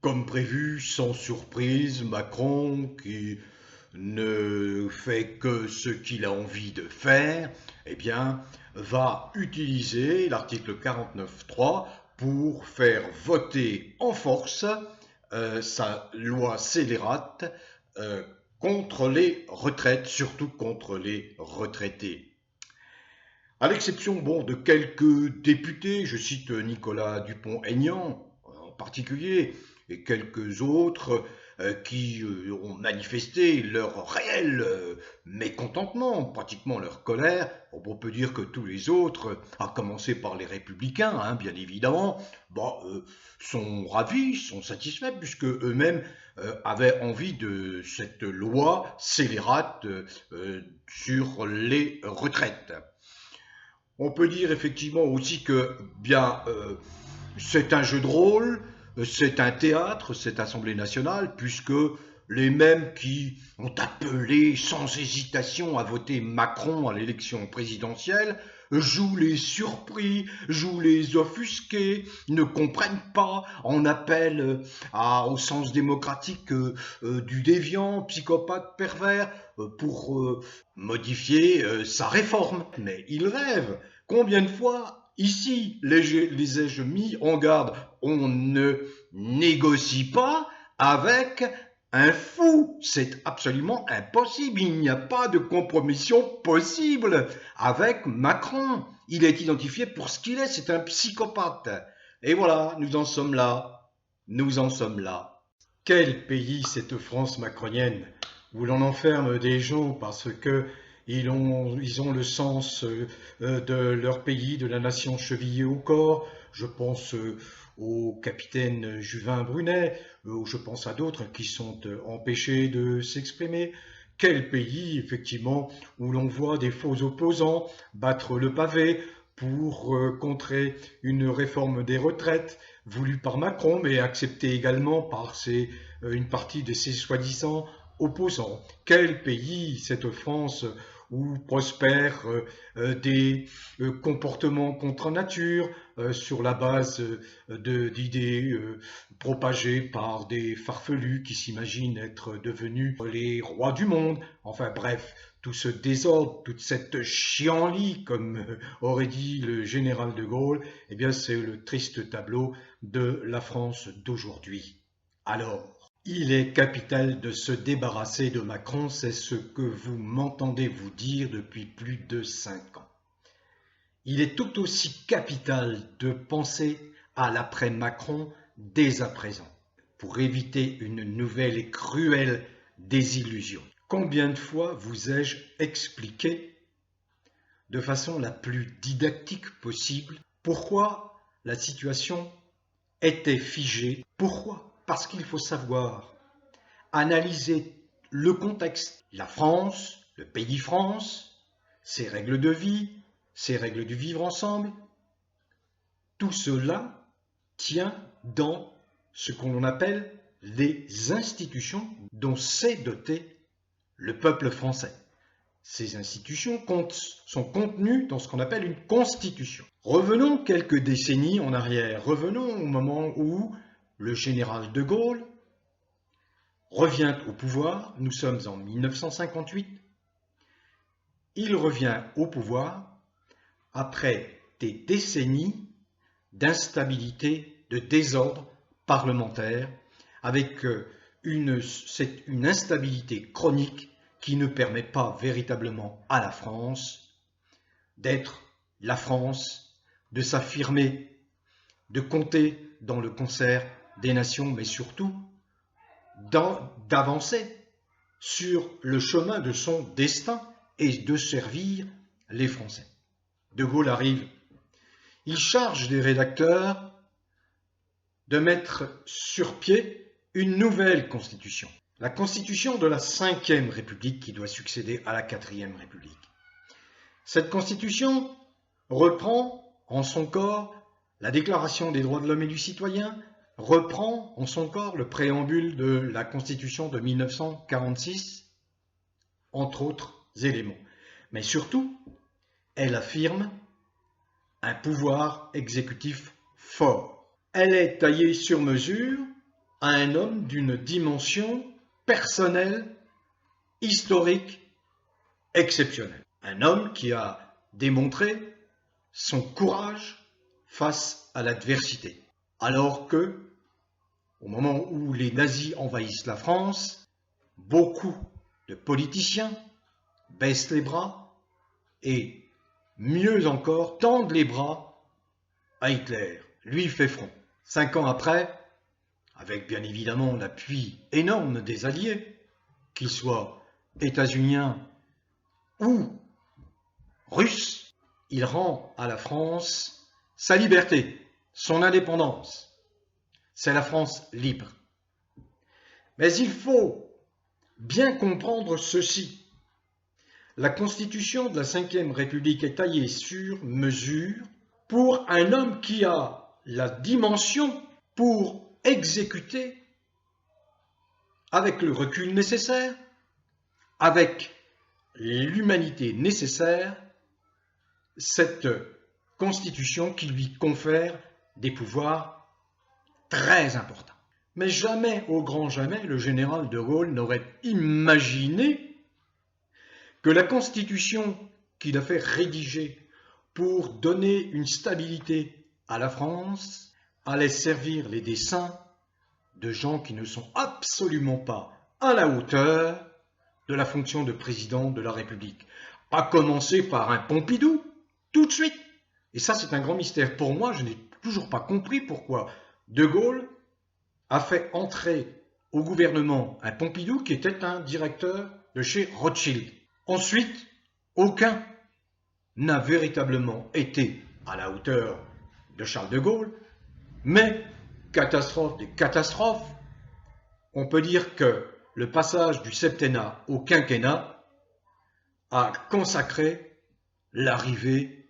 Comme prévu, sans surprise, Macron, qui ne fait que ce qu'il a envie de faire, eh bien, va utiliser l'article 49.3 pour faire voter en force sa loi scélérate euh, contre les retraites, surtout contre les retraités. À l'exception bon, de quelques députés, je cite Nicolas Dupont-Aignan en particulier, et quelques autres qui ont manifesté leur réel mécontentement, pratiquement leur colère. On peut dire que tous les autres, à commencer par les républicains, hein, bien évidemment, sont ravis, sont satisfaits, puisque eux-mêmes avaient envie de cette loi scélérate sur les retraites. On peut dire effectivement aussi que bien c'est un jeu de rôle, c'est un théâtre, cette Assemblée nationale, puisque les mêmes qui ont appelé sans hésitation à voter Macron à l'élection présidentielle jouent les surpris, jouent les offusqués, ne comprennent pas, en appellent au sens démocratique du déviant, psychopathe, pervers, pour modifier sa réforme. Mais ils rêvent. Combien de fois ici les ai-je mis en garde? On ne négocie pas avec un fou, c'est absolument impossible. Il n'y a pas de compromission possible avec Macron. Il est identifié pour ce qu'il est, c'est un psychopathe. Et voilà, nous en sommes là. Nous en sommes là. Quel pays cette France macronienne, où l'on enferme des gens parce que ils ont le sens de leur pays, de la nation chevillée au corps. Je pense au capitaine Juvin Brunet, ou je pense à d'autres qui sont empêchés de s'exprimer. Quel pays, effectivement, où l'on voit des faux opposants battre le pavé pour contrer une réforme des retraites voulue par Macron, mais acceptée également par une partie de ses soi-disant opposants. Quel pays, cette France, où prospèrent des comportements contre nature sur la base d'idées propagées par des farfelus qui s'imaginent être devenus les rois du monde. Enfin bref, tout ce désordre, toute cette chienlit, comme aurait dit le général de Gaulle, eh bien c'est le triste tableau de la France d'aujourd'hui. Alors, il est capital de se débarrasser de Macron, c'est ce que vous m'entendez vous dire depuis plus de 5 ans. Il est tout aussi capital de penser à l'après-Macron dès à présent, pour éviter une nouvelle et cruelle désillusion. Combien de fois vous ai-je expliqué, de façon la plus didactique possible, pourquoi la situation était figée? Pourquoi? Parce qu'il faut savoir analyser le contexte, la France, le pays France, ses règles de vie, ses règles du vivre ensemble. Tout cela tient dans ce qu'on appelle les institutions dont s'est doté le peuple français. Ces institutions sont contenues dans ce qu'on appelle une constitution. Revenons quelques décennies en arrière, revenons au moment où le général de Gaulle revient au pouvoir, nous sommes en 1958, il revient au pouvoir après des décennies d'instabilité, de désordre parlementaire, avec une instabilité chronique qui ne permet pas véritablement à la France d'être la France, de s'affirmer, de compter dans le concert des nations, mais surtout d'avancer sur le chemin de son destin et de servir les Français. De Gaulle arrive, il charge des rédacteurs de mettre sur pied une nouvelle constitution, la constitution de la Ve République qui doit succéder à la IVe République. Cette constitution reprend en son corps la Déclaration des droits de l'homme et du citoyen, reprend en son corps le préambule de la Constitution de 1946, entre autres éléments. Mais surtout, elle affirme un pouvoir exécutif fort. Elle est taillée sur mesure à un homme d'une dimension personnelle, historique, exceptionnelle. Un homme qui a démontré son courage face à l'adversité. Alors que, au moment où les nazis envahissent la France, beaucoup de politiciens baissent les bras et, mieux encore, tendent les bras à Hitler. Lui fait front. 5 ans après, avec bien évidemment l'appui énorme des Alliés, qu'ils soient états-uniens ou russes, il rend à la France sa liberté, son indépendance. C'est la France libre. Mais il faut bien comprendre ceci. La Constitution de la Ve République est taillée sur mesure pour un homme qui a la dimension pour exécuter avec le recul nécessaire, avec l'humanité nécessaire, cette Constitution qui lui confère des pouvoirs très importants. Mais jamais, au grand jamais, le général de Gaulle n'aurait imaginé que la Constitution qu'il a fait rédiger pour donner une stabilité à la France allait servir les desseins de gens qui ne sont absolument pas à la hauteur de la fonction de président de la République. À commencer par un Pompidou, tout de suite. Et ça, c'est un grand mystère. Pour moi, je n'ai toujours pas compris pourquoi De Gaulle a fait entrer au gouvernement un Pompidou qui était un directeur de chez Rothschild. Ensuite, aucun n'a véritablement été à la hauteur de Charles de Gaulle, mais catastrophe des catastrophes, on peut dire que le passage du septennat au quinquennat a consacré l'arrivée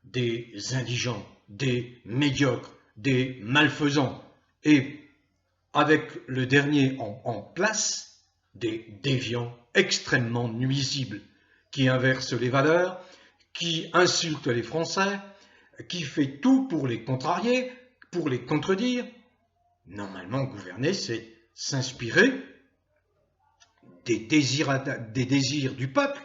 des indigents, des médiocres, des malfaisants, et avec le dernier en place, des déviants extrêmement nuisibles, qui inversent les valeurs, qui insultent les Français, qui fait tout pour les contrarier, pour les contredire. Normalement, gouverner, c'est s'inspirer des désirs du peuple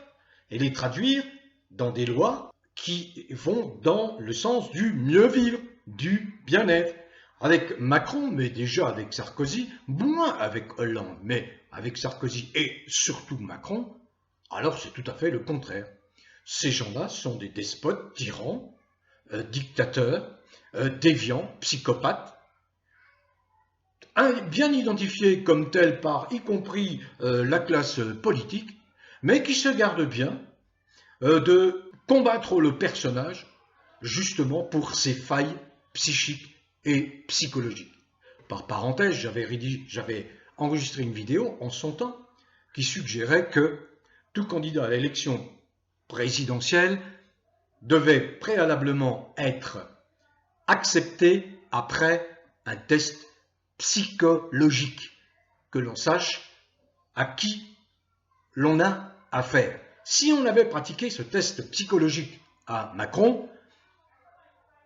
et les traduire dans des lois qui vont dans le sens du mieux vivre, du bien-être. Avec Macron, mais déjà avec Sarkozy, moins avec Hollande, mais avec Sarkozy et surtout Macron, alors c'est tout à fait le contraire. Ces gens-là sont des despotes, tyrans, dictateurs, déviants, psychopathes, bien identifiés comme tels par y compris la classe politique, mais qui se gardent bien de combattre le personnage justement pour ses failles psychiques et psychologiques. Par parenthèse, j'avais enregistré une vidéo en son temps qui suggérait que tout candidat à l'élection présidentielle devait préalablement être accepté après un test psychologique, que l'on sache à qui l'on a affaire. Si on avait pratiqué ce test psychologique à Macron,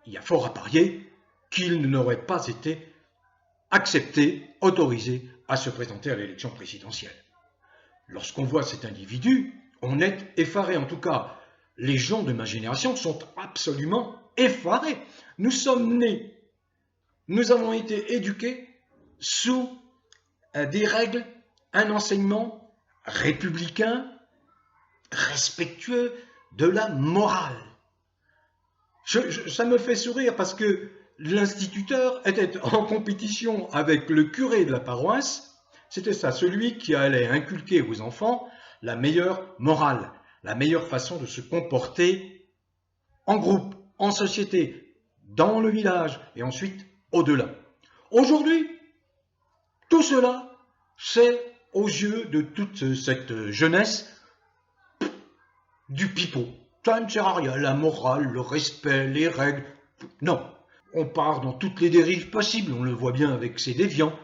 il y a fort à parier qu'il n'aurait pas été accepté, autorisé à se présenter à l'élection présidentielle. Lorsqu'on voit cet individu, on est effaré. En tout cas, les gens de ma génération sont absolument effarés. Nous sommes nés, nous avons été éduqués sous des règles, un enseignement républicain, respectueux de la morale. Ça me fait sourire parce que l'instituteur était en compétition avec le curé de la paroisse. C'était ça, celui qui allait inculquer aux enfants la meilleure morale, la meilleure façon de se comporter en groupe, en société, dans le village et ensuite au-delà. Aujourd'hui, tout cela, c'est aux yeux de toute cette jeunesse du pipeau. Ça ne sert à rien, la morale, le respect, les règles. Non, on part dans toutes les dérives possibles. On le voit bien avec ces déviants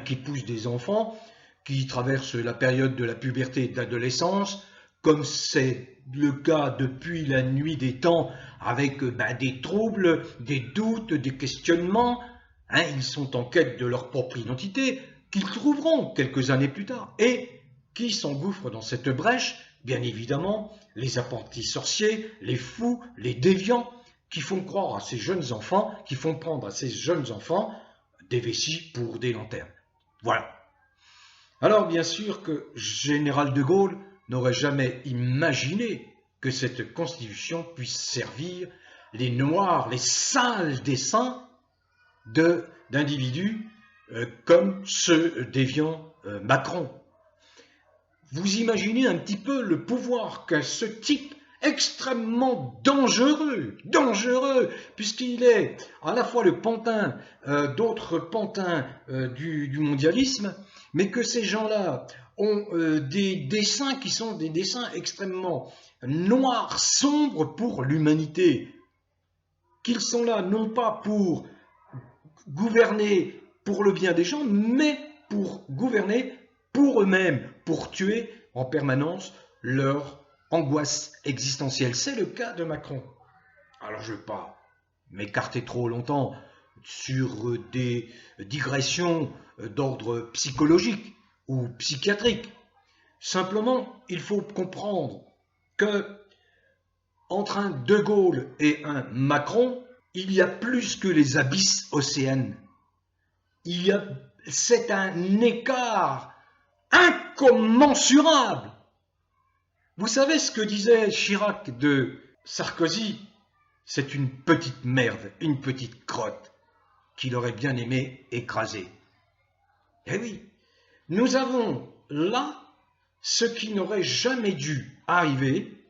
qui poussent des enfants, qui traversent la période de la puberté et de l'adolescence, comme c'est le cas depuis la nuit des temps, avec des troubles, des doutes, des questionnements. hein, ils sont en quête de leur propre identité, qu'ils trouveront quelques années plus tard. Et qui s'engouffrent dans cette brèche? Bien évidemment, les apprentis sorciers, les fous, les déviants, qui font croire à ces jeunes enfants, qui font prendre à ces jeunes enfants des vessies pour des lanternes. Voilà. Alors bien sûr que Général de Gaulle n'aurait jamais imaginé que cette constitution puisse servir les noirs, les sales desseins d'individus comme ce déviant Macron. Vous imaginez un petit peu le pouvoir qu'a ce type extrêmement dangereux, puisqu'il est à la fois le pantin d'autres pantins du mondialisme, mais que ces gens-là ont des dessins qui sont des dessins extrêmement noirs, sombres pour l'humanité, qu'ils sont là non pas pour gouverner pour le bien des gens, mais pour gouverner pour eux-mêmes, pour tuer en permanence leur angoisse existentielle. C'est le cas de Macron. Alors je ne vais pas m'écarter trop longtemps sur des digressions d'ordre psychologique ou psychiatrique. Simplement, il faut comprendre que entre un De Gaulle et un Macron, il y a plus que les abysses océanes. C'est un écart incommensurable. Vous savez ce que disait Chirac de Sarkozy? C'est une petite merde, une petite crotte qu'il aurait bien aimé écraser. Eh oui, nous avons là ce qui n'aurait jamais dû arriver,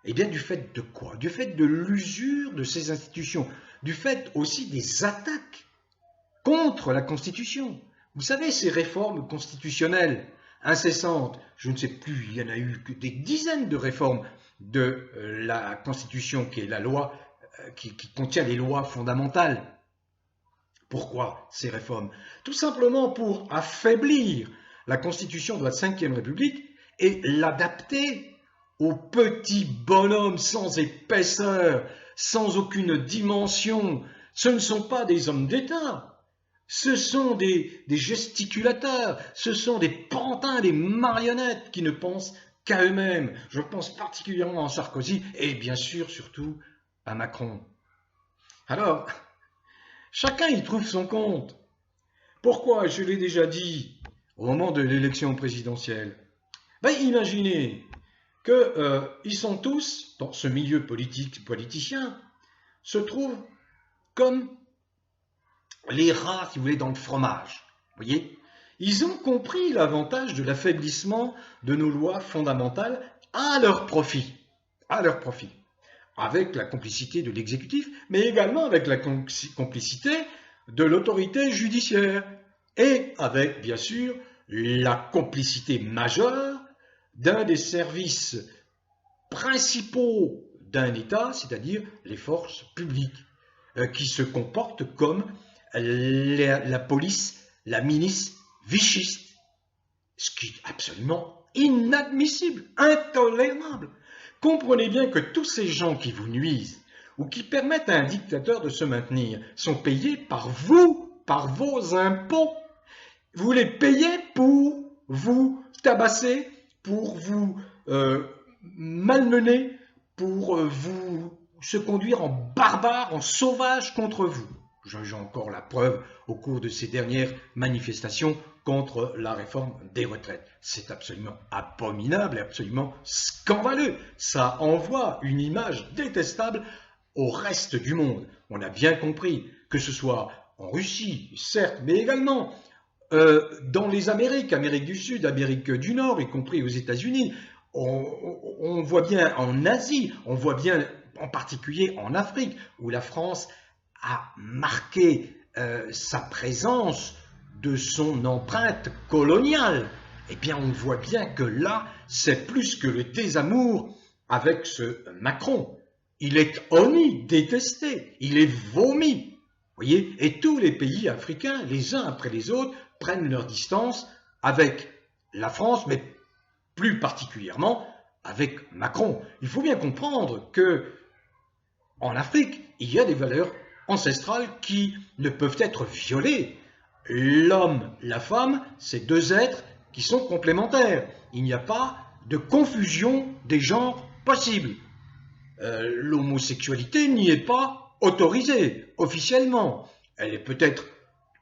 et bien du fait de quoi? Du fait de l'usure de ces institutions, du fait aussi des attaques contre la Constitution. Vous savez, ces réformes constitutionnelles incessantes, je ne sais plus, il y en a eu que des dizaines de réformes de la Constitution, qui est la loi, qui contient les lois fondamentales. Pourquoi ces réformes? Tout simplement pour affaiblir la Constitution de la Ve République et l'adapter aux petits bonhommes sans épaisseur, sans aucune dimension. Ce ne sont pas des hommes d'État. Ce sont des gesticulateurs, ce sont des pantins, des marionnettes qui ne pensent qu'à eux-mêmes. Je pense particulièrement à Sarkozy et bien sûr surtout à Macron. Alors, chacun y trouve son compte. Pourquoi? Je l'ai déjà dit au moment de l'élection présidentielle. Imaginez qu'ils sont tous, dans ce milieu politicien, se trouvent comme les rats, si vous voulez, dans le fromage. Vous voyez? Ils ont compris l'avantage de l'affaiblissement de nos lois fondamentales à leur profit. À leur profit. Avec la complicité de l'exécutif, mais également avec la complicité de l'autorité judiciaire. Et avec, bien sûr, la complicité majeure d'un des services principaux d'un État, c'est-à-dire les forces publiques, qui se comportent comme la police, la milice vichiste, ce qui est absolument inadmissible, intolérable. Comprenez bien que tous ces gens qui vous nuisent ou qui permettent à un dictateur de se maintenir sont payés par vous, par vos impôts. Vous les payez pour vous tabasser, pour vous malmener, pour vous se conduire en barbare, en sauvage contre vous. J'ai encore la preuve au cours de ces dernières manifestations contre la réforme des retraites. C'est absolument abominable et absolument scandaleux. Ça envoie une image détestable au reste du monde. On a bien compris que ce soit en Russie, certes, mais également dans les Amériques du Sud, Amérique du Nord, y compris aux États-Unis. On voit bien en Asie, on voit bien en particulier en Afrique, où la France a marqué sa présence de son empreinte coloniale. Eh bien, on voit bien que là, c'est plus que le désamour avec ce Macron. Il est honni, détesté, il est vomi. Voyez, et tous les pays africains, les uns après les autres, prennent leur distance avec la France, mais plus particulièrement avec Macron. Il faut bien comprendre que en Afrique, il y a des valeurs ancestrales qui ne peuvent être violées. L'homme, la femme, c'est deux êtres qui sont complémentaires. Il n'y a pas de confusion des genres possible. L'homosexualité n'y est pas autorisée officiellement. Elle est peut-être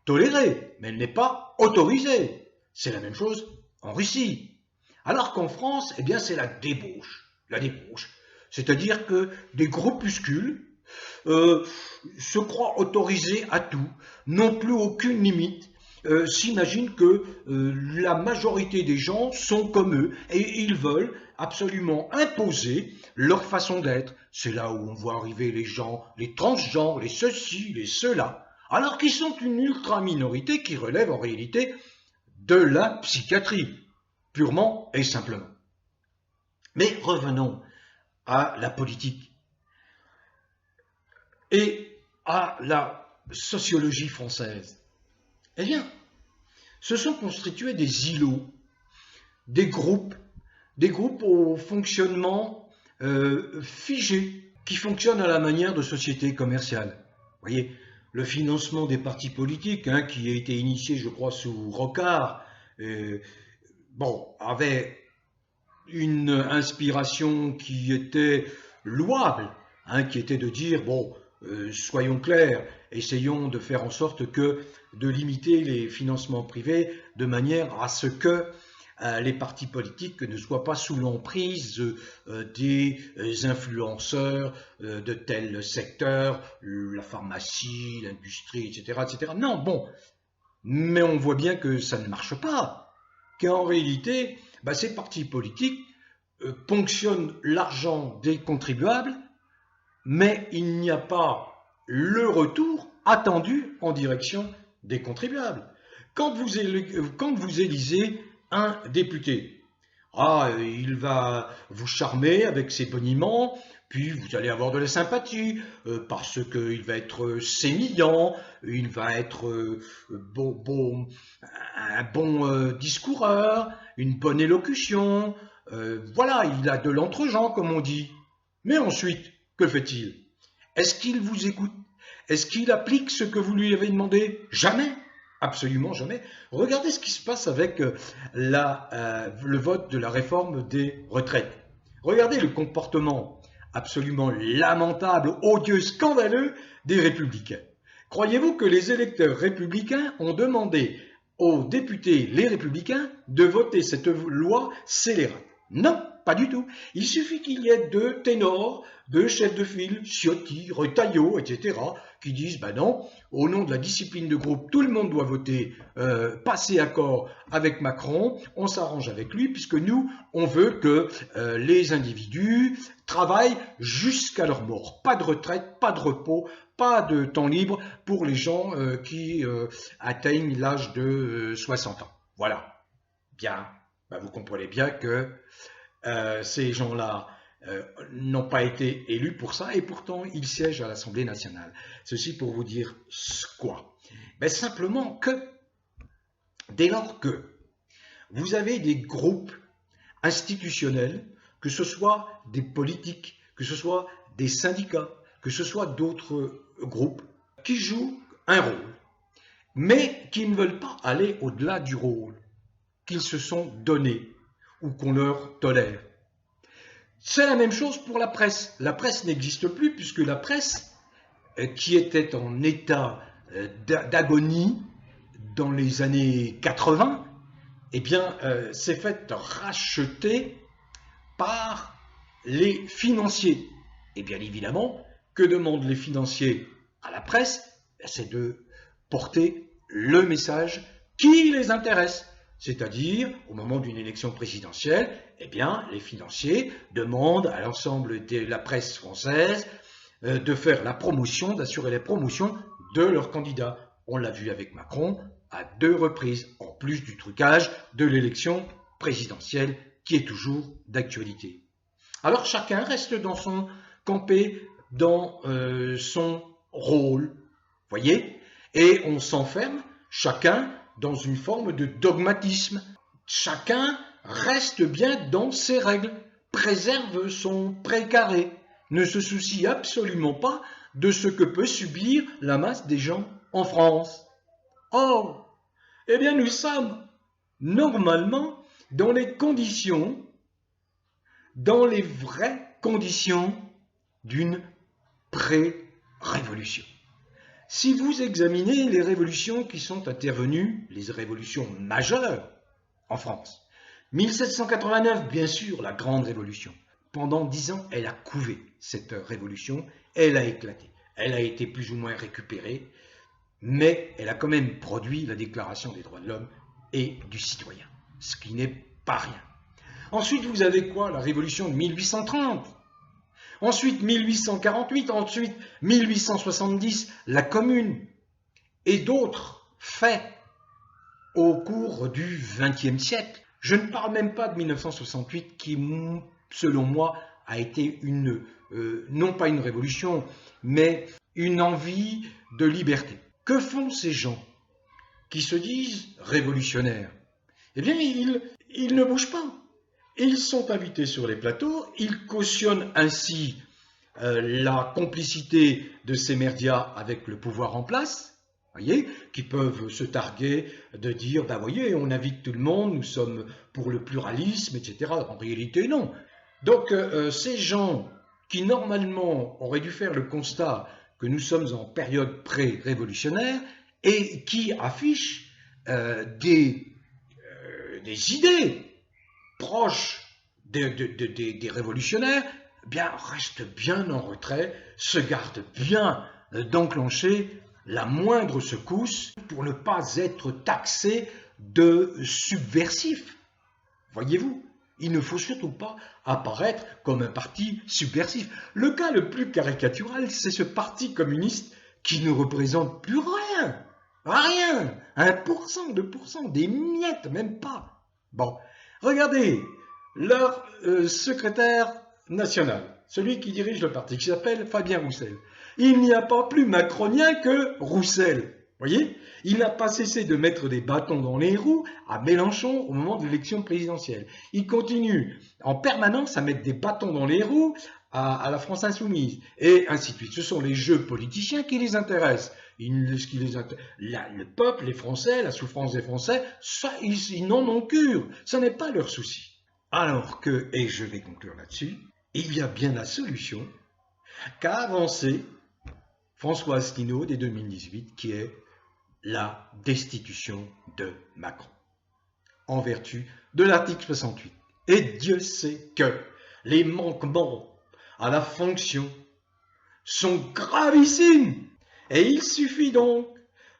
tolérée, mais elle n'est pas autorisée. C'est la même chose en Russie. Alors qu'en France, eh bien, c'est la débauche. La débauche. C'est-à-dire que des groupuscules se croient autorisés à tout, n'ont plus aucune limite, s'imaginent que la majorité des gens sont comme eux et ils veulent absolument imposer leur façon d'être. C'est là où on voit arriver les gens, les transgenres, les ceci, les cela, alors qu'ils sont une ultra-minorité qui relève en réalité de la psychiatrie, purement et simplement. Mais revenons à la politique et à la sociologie française. Eh bien, se sont constitués des îlots, des groupes au fonctionnement figé, qui fonctionnent à la manière de sociétés commerciales. Vous voyez, le financement des partis politiques, qui a été initié, je crois, sous Rocard, avait une inspiration qui était louable, qui était de dire, soyons clairs, essayons de faire en sorte de limiter les financements privés de manière à ce que les partis politiques ne soient pas sous l'emprise des influenceurs de tel secteur, la pharmacie, l'industrie, etc., etc. Non, mais on voit bien que ça ne marche pas, qu'en réalité, ces partis politiques ponctionnent l'argent des contribuables, mais il n'y a pas le retour attendu en direction des contribuables. Quand vous élisez un député, il va vous charmer avec ses boniments, puis vous allez avoir de la sympathie, parce qu'il va être sémillant, il va être un bon discoureur, une bonne élocution, il a de l'entre-gens, comme on dit. Mais ensuite, que fait-il? Est-ce qu'il vous écoute? Est-ce qu'il applique ce que vous lui avez demandé? Jamais, absolument jamais. Regardez ce qui se passe avec le vote de la réforme des retraites. Regardez le comportement absolument lamentable, odieux, scandaleux des républicains. Croyez-vous que les électeurs républicains ont demandé aux députés, les républicains, de voter cette loi scélérate? Non, pas du tout. Il suffit qu'il y ait deux ténors, deux chefs de file, Ciotti, Retailleau, etc., qui disent, non, au nom de la discipline de groupe, tout le monde doit voter, passer accord avec Macron, on s'arrange avec lui, puisque nous, on veut que les individus travaillent jusqu'à leur mort. Pas de retraite, pas de repos, pas de temps libre pour les gens qui atteignent l'âge de 60 ans. Voilà. Bien. Vous comprenez bien que ces gens-là n'ont pas été élus pour ça, et pourtant ils siègent à l'Assemblée nationale. Ceci pour vous dire quoi? Simplement que, dès lors que vous avez des groupes institutionnels, que ce soit des politiques, que ce soit des syndicats, que ce soit d'autres groupes, qui jouent un rôle, mais qui ne veulent pas aller au-delà du rôle qu'ils se sont donnés ou qu'on leur tolère. C'est la même chose pour la presse. La presse n'existe plus puisque la presse, qui était en état d'agonie dans les années 80, s'est faite racheter par les financiers. Et bien évidemment, que demandent les financiers à la presse? C'est de porter le message qui les intéresse. C'est-à-dire, au moment d'une élection présidentielle, les financiers demandent à l'ensemble de la presse française de faire la promotion, d'assurer la promotion de leurs candidats. On l'a vu avec Macron à 2 reprises, en plus du trucage de l'élection présidentielle qui est toujours d'actualité. Alors chacun reste campé dans son rôle, voyez, et on s'enferme chacun dans une forme de dogmatisme. Chacun reste bien dans ses règles, préserve son précaré, ne se soucie absolument pas de ce que peut subir la masse des gens en France. Or, eh bien, nous sommes normalement dans les vraies conditions d'une pré-révolution. Si vous examinez les révolutions qui sont intervenues, les révolutions majeures en France, 1789, bien sûr, la grande révolution. Pendant 10 ans, elle a couvé cette révolution, elle a éclaté. Elle a été plus ou moins récupérée, mais elle a quand même produit la Déclaration des droits de l'homme et du citoyen, ce qui n'est pas rien. Ensuite, vous avez quoi? La révolution de 1830. Ensuite, 1848, ensuite 1870, la Commune, et d'autres faits au cours du XXe siècle. Je ne parle même pas de 1968 qui, selon moi, a été non pas une révolution, mais une envie de liberté. Que font ces gens qui se disent révolutionnaires? Eh bien, ils ne bougent pas. Ils sont invités sur les plateaux, ils cautionnent ainsi la complicité de ces médias avec le pouvoir en place, voyez, qui peuvent se targuer de dire, ben voyez, on invite tout le monde, nous sommes pour le pluralisme, etc. En réalité, non. Donc, ces gens qui normalement auraient dû faire le constat que nous sommes en période pré-révolutionnaire et qui affichent des idées proches des révolutionnaires, eh bien, restent bien en retrait, se gardent bien d'enclencher la moindre secousse pour ne pas être taxés de subversifs. Voyez-vous, il ne faut surtout pas apparaître comme un parti subversif. Le cas le plus caricatural, c'est ce parti communiste qui ne représente plus rien. Rien, 1%, 2%, des miettes, même pas. Bon, regardez, leur secrétaire national, celui qui dirige le parti, qui s'appelle Fabien Roussel. Il n'y a pas plus macronien que Roussel. Voyez, il n'a pas cessé de mettre des bâtons dans les roues à Mélenchon au moment de l'élection présidentielle. Il continue en permanence à mettre des bâtons dans les roues à la France insoumise, et ainsi de suite. Ce sont les jeux politiciens qui les intéressent. Le peuple, les Français, la souffrance des Français, ça, ils n'en ont cure. Ce n'est pas leur souci. Alors que, et je vais conclure là-dessus, il y a bien la solution qu'a avancée François Asselineau dès 2018, qui est la destitution de Macron, en vertu de l'article 68. Et Dieu sait que les manquements à la fonction sont gravissimes. Et il suffit donc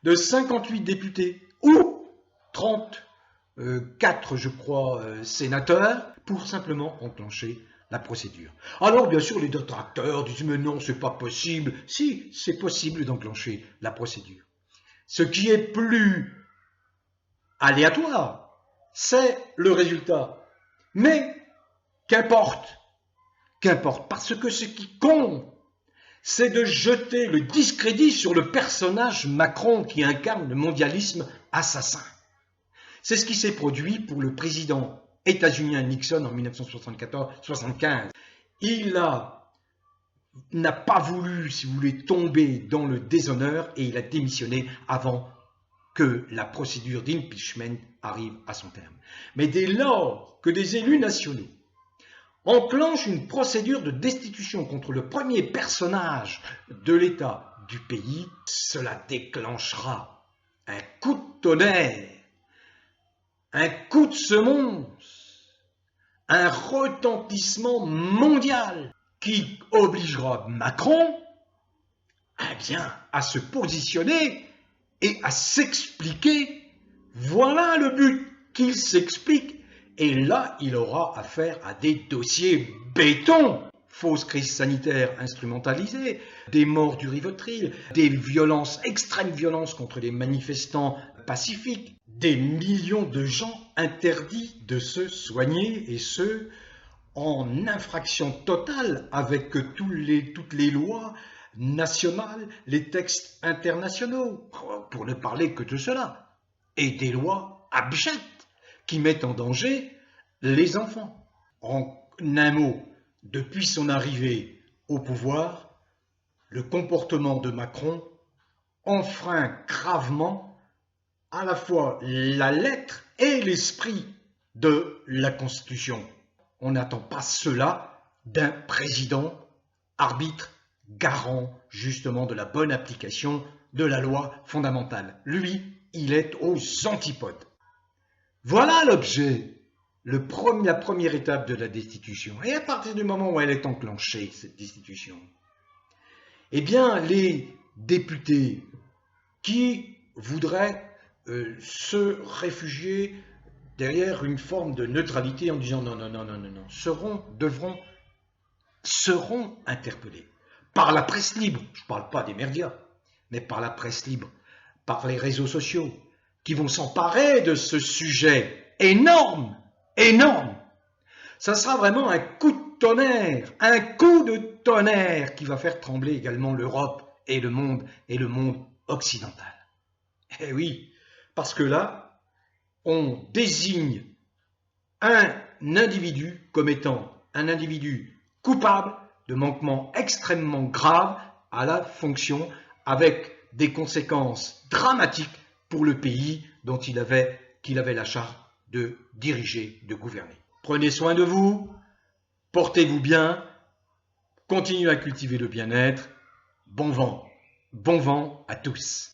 de 58 députés ou 34, je crois, sénateurs pour simplement enclencher la procédure. Alors, bien sûr, les détracteurs disent « mais non, c'est pas possible ». Si, c'est possible d'enclencher la procédure. Ce qui est plus aléatoire, c'est le résultat. Mais qu'importe, parce que ce qui compte, c'est de jeter le discrédit sur le personnage Macron qui incarne le mondialisme assassin. C'est ce qui s'est produit pour le président états-unien Nixon en 1974-75. Il n'a pas voulu, si vous voulez, tomber dans le déshonneur et il a démissionné avant que la procédure d'impeachment arrive à son terme. Mais dès lors que des élus nationaux enclenchent une procédure de destitution contre le premier personnage de l'État du pays, cela déclenchera un coup de tonnerre, un coup de semonce, un retentissement mondial qui obligera Macron à se positionner et à s'expliquer. Voilà le but, qu'il s'explique. Et là, il aura affaire à des dossiers béton. Fausse crise sanitaire instrumentalisée, des morts du Rivotril, des violences, extrêmes violences contre les manifestants pacifiques, des millions de gens interdits de se soigner et ce, en infraction totale avec toutes les lois nationales, les textes internationaux, pour ne parler que de cela, et des lois abjectes qui mettent en danger les enfants. En un mot, depuis son arrivée au pouvoir, le comportement de Macron enfreint gravement à la fois la lettre et l'esprit de la Constitution. On n'attend pas cela d'un président arbitre, garant justement de la bonne application de la loi fondamentale. Lui, il est aux antipodes. Voilà l'objet, la première étape de la destitution. Et à partir du moment où elle est enclenchée, cette destitution, eh bien, les députés qui voudraient se réfugier derrière une forme de neutralité en disant non, non, non, non, non, non, seront interpellés par la presse libre. Je ne parle pas des médias, mais par la presse libre, par les réseaux sociaux, qui vont s'emparer de ce sujet énorme, énorme. Ça sera vraiment un coup de tonnerre qui va faire trembler également l'Europe et le monde occidental. Eh oui, parce que là, on désigne un individu comme étant un individu coupable de manquements extrêmement graves à la fonction, avec des conséquences dramatiques pour le pays dont qu'il avait la charge de diriger, de gouverner. Prenez soin de vous, portez-vous bien, continuez à cultiver le bien-être. Bon vent à tous.